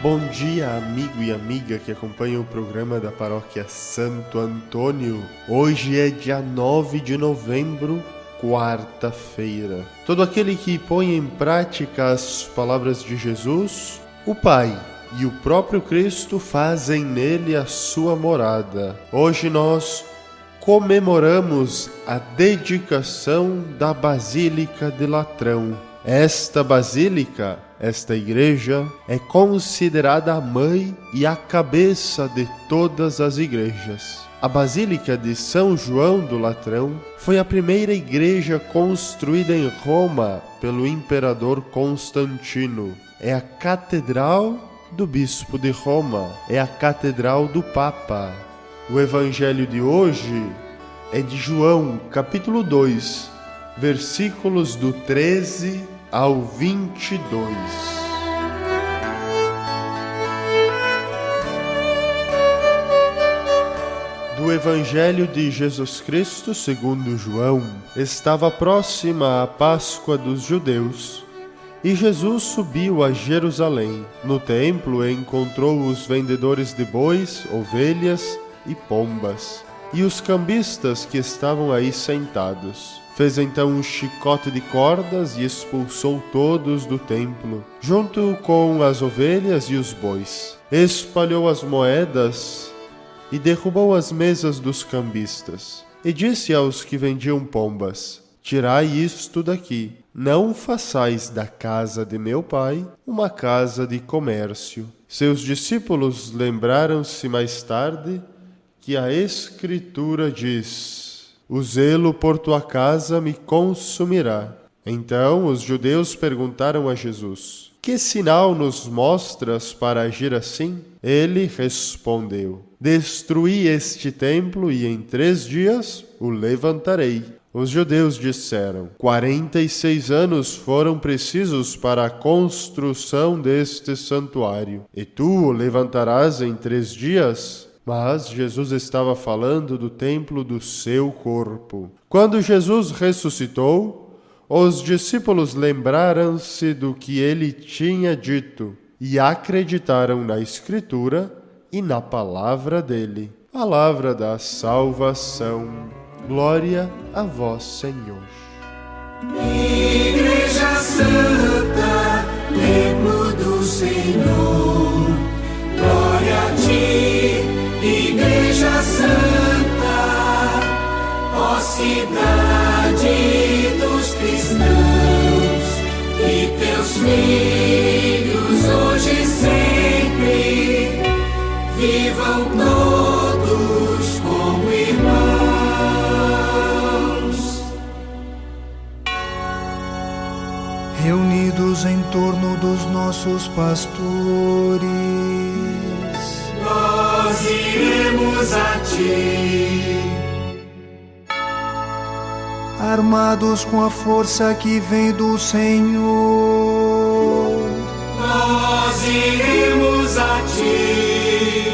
Bom dia, amigo e amiga que acompanha o programa da Paróquia Santo Antônio. Hoje é dia 9 de novembro, quarta-feira. Todo aquele que põe em prática as palavras de Jesus, o Pai e o próprio Cristo fazem nele a sua morada. Hoje nós comemoramos a dedicação da Basílica de Latrão. Esta basílica, esta igreja, é considerada a mãe e a cabeça de todas as igrejas. A Basílica de São João do Latrão foi a primeira igreja construída em Roma pelo imperador Constantino. É a catedral do bispo de Roma, é a catedral do Papa. O evangelho de hoje é de João, capítulo 2, versículos do 13 ao 22. Do Evangelho de Jesus Cristo segundo João. Estava próxima a Páscoa dos judeus, e Jesus subiu a Jerusalém. No templo encontrou os vendedores de bois, ovelhas e pombas, e os cambistas que estavam aí sentados. Fez então um chicote de cordas e expulsou todos do templo, junto com as ovelhas e os bois. Espalhou as moedas e derrubou as mesas dos cambistas. E disse aos que vendiam pombas: Tirai isto daqui, não façais da casa de meu pai uma casa de comércio. Seus discípulos lembraram-se mais tarde que a Escritura diz: O zelo por tua casa me consumirá. Então os judeus perguntaram a Jesus: Que sinal nos mostras para agir assim? Ele respondeu: Destruí este templo e em 3 dias o levantarei. Os judeus disseram: 46 anos foram precisos para a construção deste santuário, e tu o levantarás em 3 dias? Mas Jesus estava falando do templo do seu corpo. Quando Jesus ressuscitou, os discípulos lembraram-se do que ele tinha dito e acreditaram na Escritura e na palavra dele. Palavra da salvação. Glória a vós, Senhor. Igreja Santa, templo do Senhor, glória a ti, Igreja Santa, ó cidade dos cristãos, que teus filhos hoje e sempre vivam todos como irmãos. Reunidos em torno dos nossos pastores, nós iremos a ti, armados com a força que vem do Senhor, nós iremos a ti,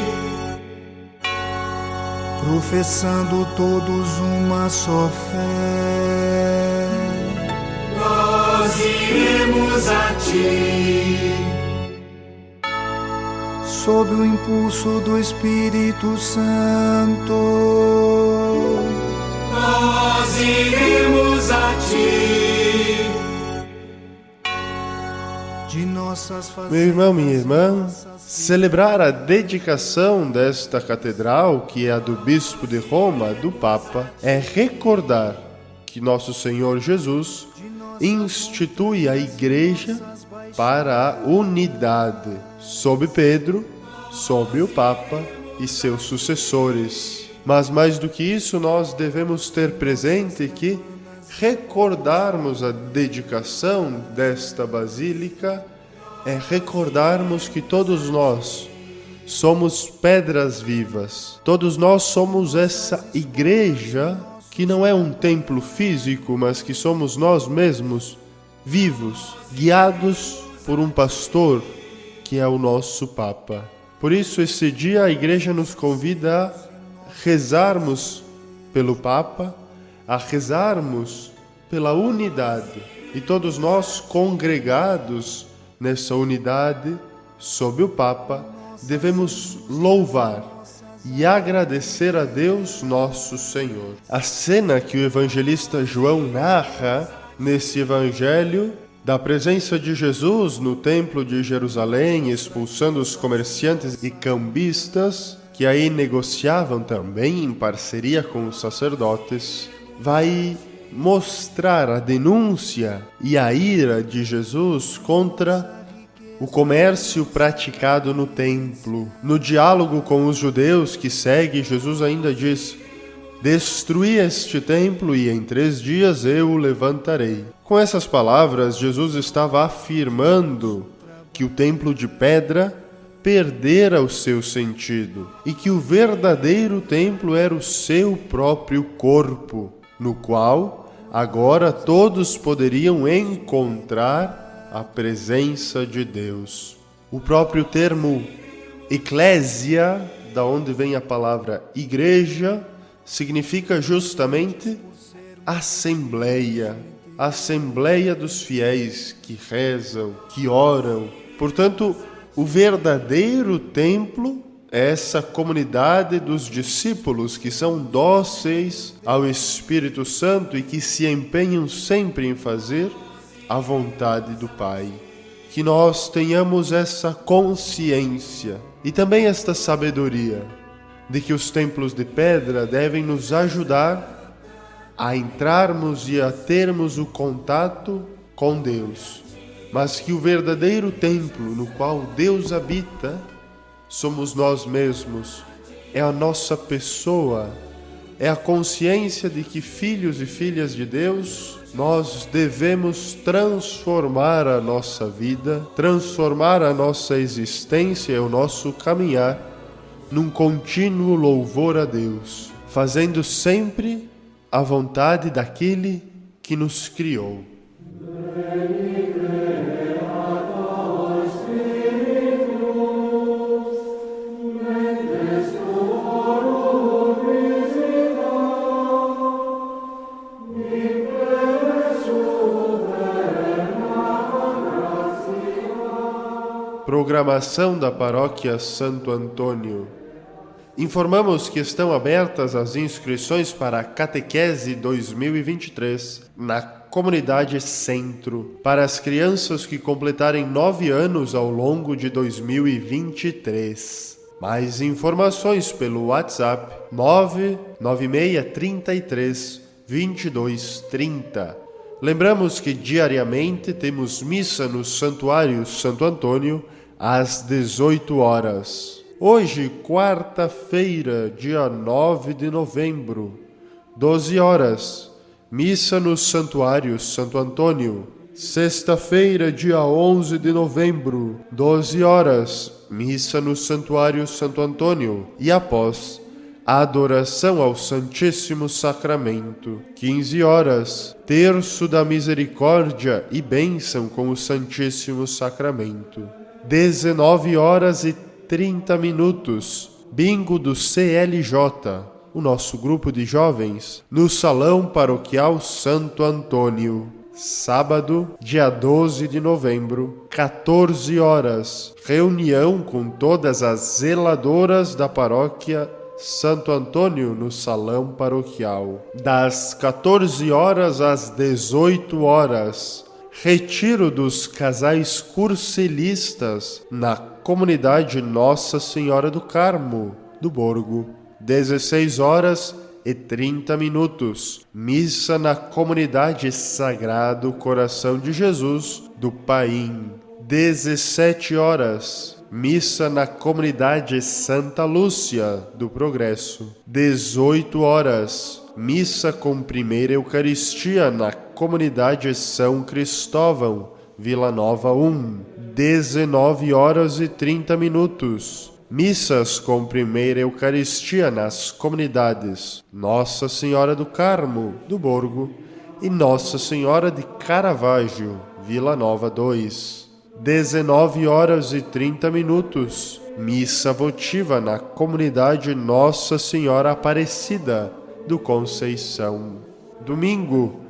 professando todos uma só fé. Nós iremos a ti, sob o impulso do Espírito Santo. nós iremos a ti. De nossas Meu irmão, minha irmã, celebrar a dedicação desta catedral, que é a do Bispo de Roma, do Papa, é recordar que nosso Senhor Jesus institui a Igreja para a unidade, sob Pedro, sob o Papa e seus sucessores. Mas mais do que isso, nós devemos ter presente que recordarmos a dedicação desta basílica é recordarmos que todos nós somos pedras vivas. Todos nós somos essa igreja que não é um templo físico, mas que somos nós mesmos, vivos, guiados por um pastor, que é o nosso Papa. Por isso, esse dia a igreja nos convida a rezarmos pelo Papa, a rezarmos pela unidade. E todos nós, congregados nessa unidade, sob o Papa, devemos louvar e agradecer a Deus nosso Senhor. A cena que o evangelista João narra nesse evangelho da presença de Jesus no Templo de Jerusalém, expulsando os comerciantes e cambistas, que aí negociavam também em parceria com os sacerdotes, vai mostrar a denúncia e a ira de Jesus contra o comércio praticado no templo. No diálogo com os judeus que segue, Jesus ainda diz: destruí este templo e em 3 dias eu o levantarei. Com essas palavras, Jesus estava afirmando que o templo de pedra perdera o seu sentido e que o verdadeiro templo era o seu próprio corpo, no qual agora todos poderiam encontrar a presença de Deus. O próprio termo eclésia, da onde vem a palavra igreja, significa justamente assembleia, assembleia dos fiéis que rezam, que oram. Portanto, o verdadeiro templo é essa comunidade dos discípulos que são dóceis ao Espírito Santo e que se empenham sempre em fazer a vontade do Pai. Que nós tenhamos essa consciência e também esta sabedoria de que os templos de pedra devem nos ajudar a entrarmos e a termos o contato com Deus, mas que o verdadeiro templo no qual Deus habita somos nós mesmos, é a nossa pessoa, é a consciência de que filhos e filhas de Deus nós devemos transformar a nossa vida, transformar a nossa existência e o nosso caminhar num contínuo louvor a Deus, fazendo sempre a vontade daquele que nos criou. Programação da Paróquia Santo Antônio. Informamos que estão abertas as inscrições para a Catequese 2023 na Comunidade Centro, para as crianças que completarem 9 anos ao longo de 2023. Mais informações pelo WhatsApp 99633 2230. Lembramos que diariamente temos missa no Santuário Santo Antônio às 18 horas. Hoje, quarta-feira, dia 9 de novembro, 12 horas, missa no Santuário Santo Antônio. Sexta-feira, dia 11 de novembro, 12 horas, missa no Santuário Santo Antônio. E após, a adoração ao Santíssimo Sacramento. 15 horas, terço da misericórdia e bênção com o Santíssimo Sacramento. 19 horas e 30 minutos, bingo do CLJ, o nosso grupo de jovens, no Salão Paroquial Santo Antônio. Sábado, dia 12 de novembro, 14 horas, reunião com todas as zeladoras da paróquia Santo Antônio no Salão Paroquial. Das 14 horas às 18 horas, retiro dos casais cursilistas na comunidade Nossa Senhora do Carmo, do Borgo. 16 horas e 30 minutos, missa na comunidade Sagrado Coração de Jesus, do Paim. 17 horas, missa na comunidade Santa Lúcia, do Progresso. 18 horas, missa com primeira Eucaristia na comunidade São Cristóvão, Vila Nova 1. 19 horas e 30 minutos, missas com primeira Eucaristia nas comunidades Nossa Senhora do Carmo, do Borgo, e Nossa Senhora de Caravaggio, Vila Nova 2. 19 horas e 30 minutos, missa votiva na comunidade Nossa Senhora Aparecida, do Conceição. Domingo,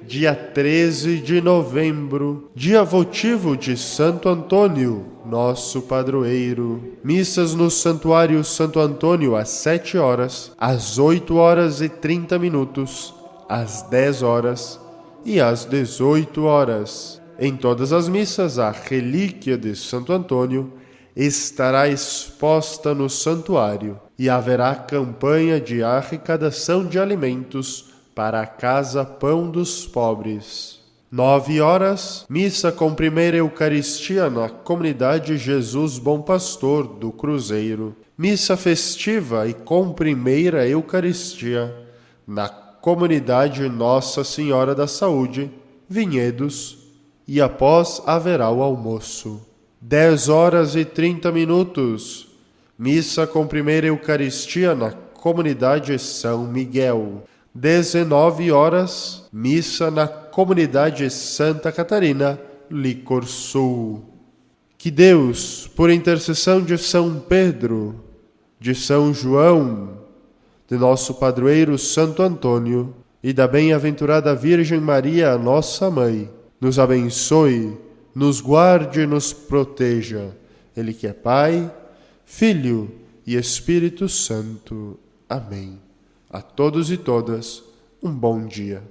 dia 13 de novembro, dia votivo de Santo Antônio, nosso padroeiro. Missas no Santuário Santo Antônio às 7 horas, às 8 horas e 30 minutos, às 10 horas e às 18 horas. Em todas as missas, a relíquia de Santo Antônio estará exposta no santuário e haverá campanha de arrecadação de alimentos para a Casa Pão dos Pobres. 9 horas, missa com primeira Eucaristia na comunidade Jesus Bom Pastor do Cruzeiro. Missa festiva e com primeira Eucaristia na comunidade Nossa Senhora da Saúde, Vinhedos, e após haverá o almoço. 10 horas e 30 minutos, missa com primeira Eucaristia na comunidade São Miguel. 19 horas, missa na comunidade Santa Catarina, Licor Sul. Que Deus, por intercessão de São Pedro, de São João, de nosso padroeiro Santo Antônio e da bem-aventurada Virgem Maria, nossa Mãe, nos abençoe, nos guarde e nos proteja. Ele que é Pai, Filho e Espírito Santo. Amém. A todos e todas, um bom dia.